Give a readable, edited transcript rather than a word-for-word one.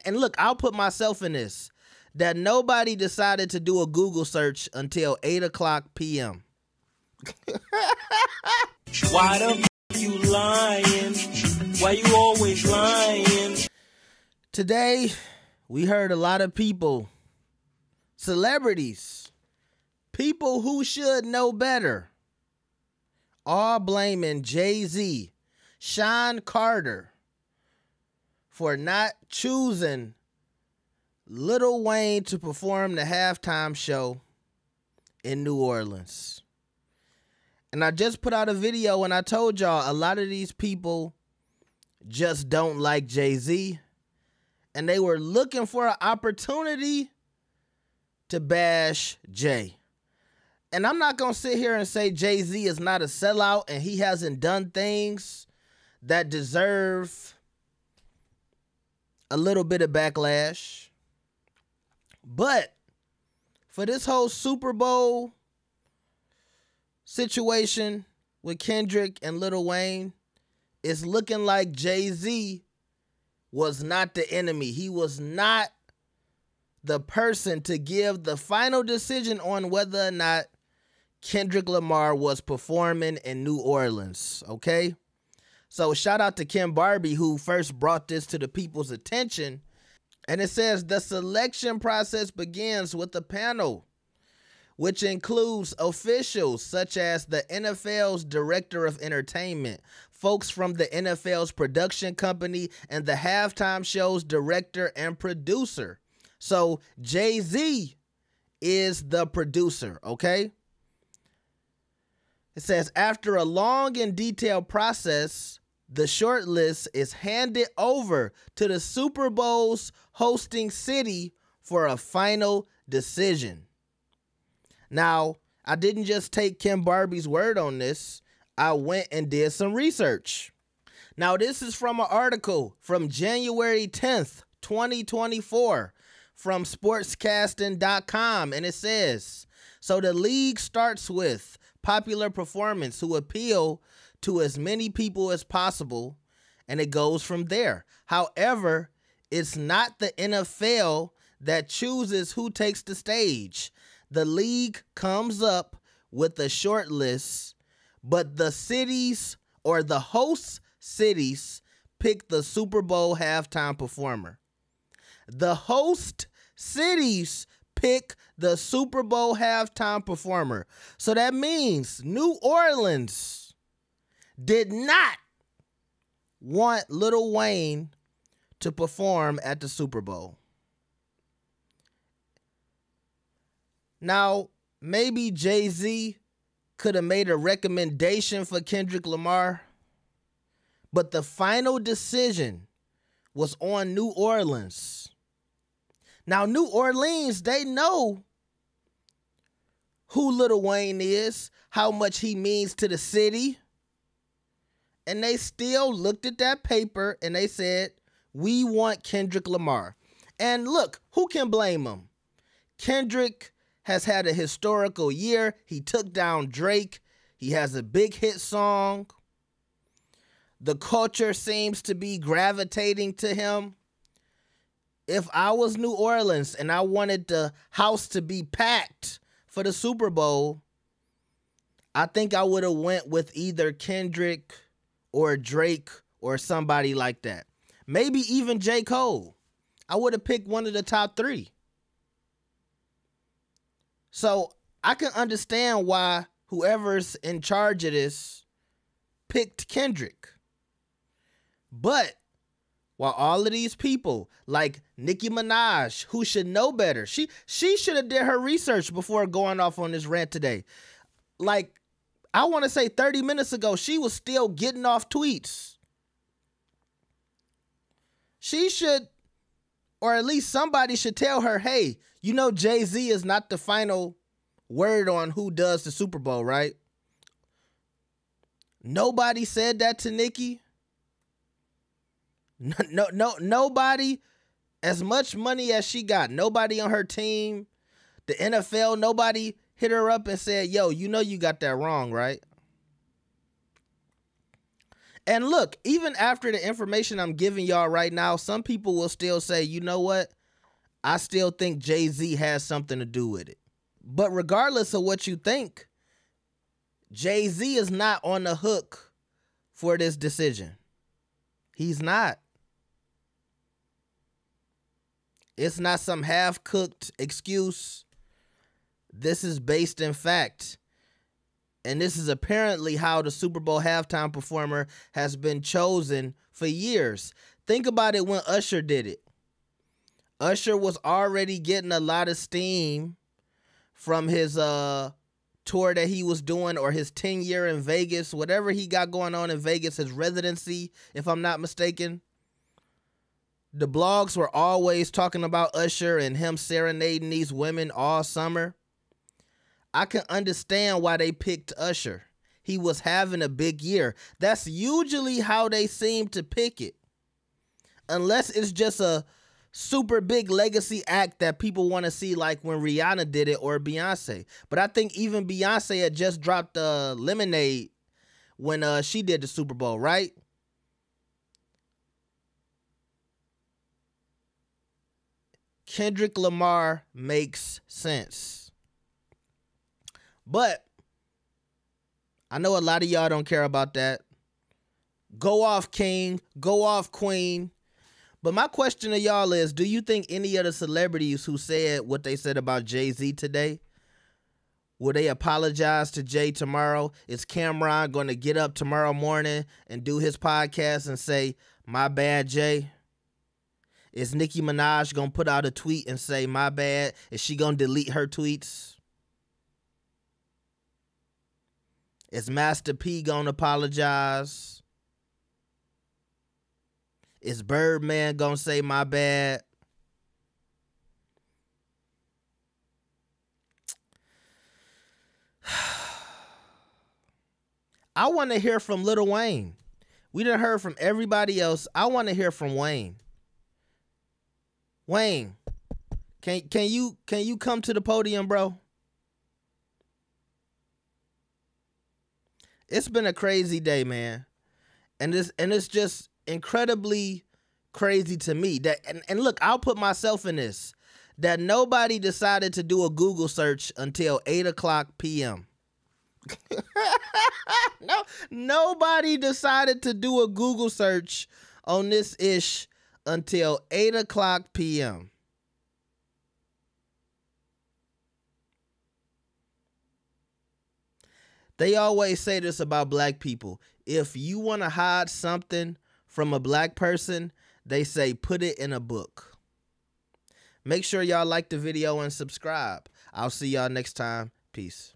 and look, I'll put myself in this, that nobody decided to do a Google search until 8 p.m. Why the you lying? Why you always lying? Today, we heard a lot of people, celebrities, people who should know better, all blaming Jay-Z, Sean Carter, for not choosing Lil Wayne to perform the halftime show in New Orleans. And I just put out a video and I told y'all a lot of these people just don't like Jay-Z. And they were looking for an opportunity to bash Jay. And I'm not going to sit here and say Jay-Z is not a sellout and he hasn't done things that deserve a little bit of backlash. But for this whole Super Bowl situation with Kendrick and Lil Wayne, it's looking like Jay-Z was not the enemy. He was not the person to give the final decision on whether or not Kendrick Lamar was performing in New Orleans, okay? So shout out to Kim Barbie, who first brought this to the people's attention. And it says the selection process begins with a panel, which includes officials such as the NFL's director of entertainment, folks from the NFL's production company, and the halftime show's director and producer. So Jay-Z is the producer, okay? It says after a long and detailed process, the short list is handed over to the Super Bowl's hosting city for a final decision. Now, I didn't just take Kim Barbie's word on this. I went and did some research. Now, this is from an article from January 10th, 2024 from sportscasting.com, and it says, so the league starts with popular performance who appeal to as many people as possible, and it goes from there. However, it's not the NFL that chooses who takes the stage. The league comes up with a short list, but the cities or the host cities pick the Super Bowl halftime performer. The host cities pick the Super Bowl halftime performer. So that means New Orleans did not want Lil Wayne to perform at the Super Bowl. Now, maybe Jay-Z could have made a recommendation for Kendrick Lamar, but the final decision was on New Orleans. Now, New Orleans, they know who Lil Wayne is, how much he means to the city. And they still looked at that paper and they said, we want Kendrick Lamar. And look, who can blame him? Kendrick has had a historical year. He took down Drake. He has a big hit song. The culture seems to be gravitating to him. If I was New Orleans and I wanted the house to be packed for the Super Bowl, I think I would have went with either Kendrick or Drake or somebody like that. Maybe even J. Cole. I would have picked one of the top three. So I can understand why whoever's in charge of this picked Kendrick. But while all of these people, like Nicki Minaj, who should know better, she should have did her research before going off on this rant today. Like, I want to say 30 minutes ago, she was still getting off tweets. She should, or at least somebody should tell her, hey, you know Jay-Z is not the final word on who does the Super Bowl, right? Nobody said that to Nicki. Nobody, as much money as she got, nobody on her team, the NFL, nobody hit her up and said, yo, you know you got that wrong, right? And look, even after the information I'm giving y'all right now, some people will still say, you know what? I still think Jay-Z has something to do with it. But regardless of what you think, Jay-Z is not on the hook for this decision. He's not. It's not some half-cooked excuse. This is based in fact. And this is apparently how the Super Bowl halftime performer has been chosen for years. Think about it when Usher did it. Usher was already getting a lot of steam from his tour that he was doing, or his 10-year in Vegas, whatever he got going on in Vegas, his residency, if I'm not mistaken. The blogs were always talking about Usher and him serenading these women all summer. I can understand why they picked Usher. He was having a big year. That's usually how they seem to pick it. Unless it's just a super big legacy act that people want to see, like when Rihanna did it or Beyonce. But I think even Beyonce had just dropped Lemonade when she did the Super Bowl, right? Kendrick Lamar makes sense. But I know a lot of y'all don't care about that. Go off, King. Go off, Queen. But my question to y'all is, do you think any of the celebrities who said what they said about Jay-Z today, will they apologize to Jay tomorrow? Is Cameron going to get up tomorrow morning and do his podcast and say, my bad, Jay? Is Nicki Minaj going to put out a tweet and say, my bad? Is she going to delete her tweets? Is Master P going to apologize? Is Birdman going to say, my bad? I want to hear from Lil Wayne. We done heard from everybody else. I want to hear from Wayne. Wayne, can you come to the podium, bro? It's been a crazy day, man. And it's just incredibly crazy to me that, and look, I'll put myself in this, that nobody decided to do a Google search until 8:00 p.m. No, nobody decided to do a Google search on this ish until 8:00 p.m. They always say this about black people. If you want to hide something from a black person, they say put it in a book. Make sure y'all like the video and subscribe. I'll see y'all next time. Peace.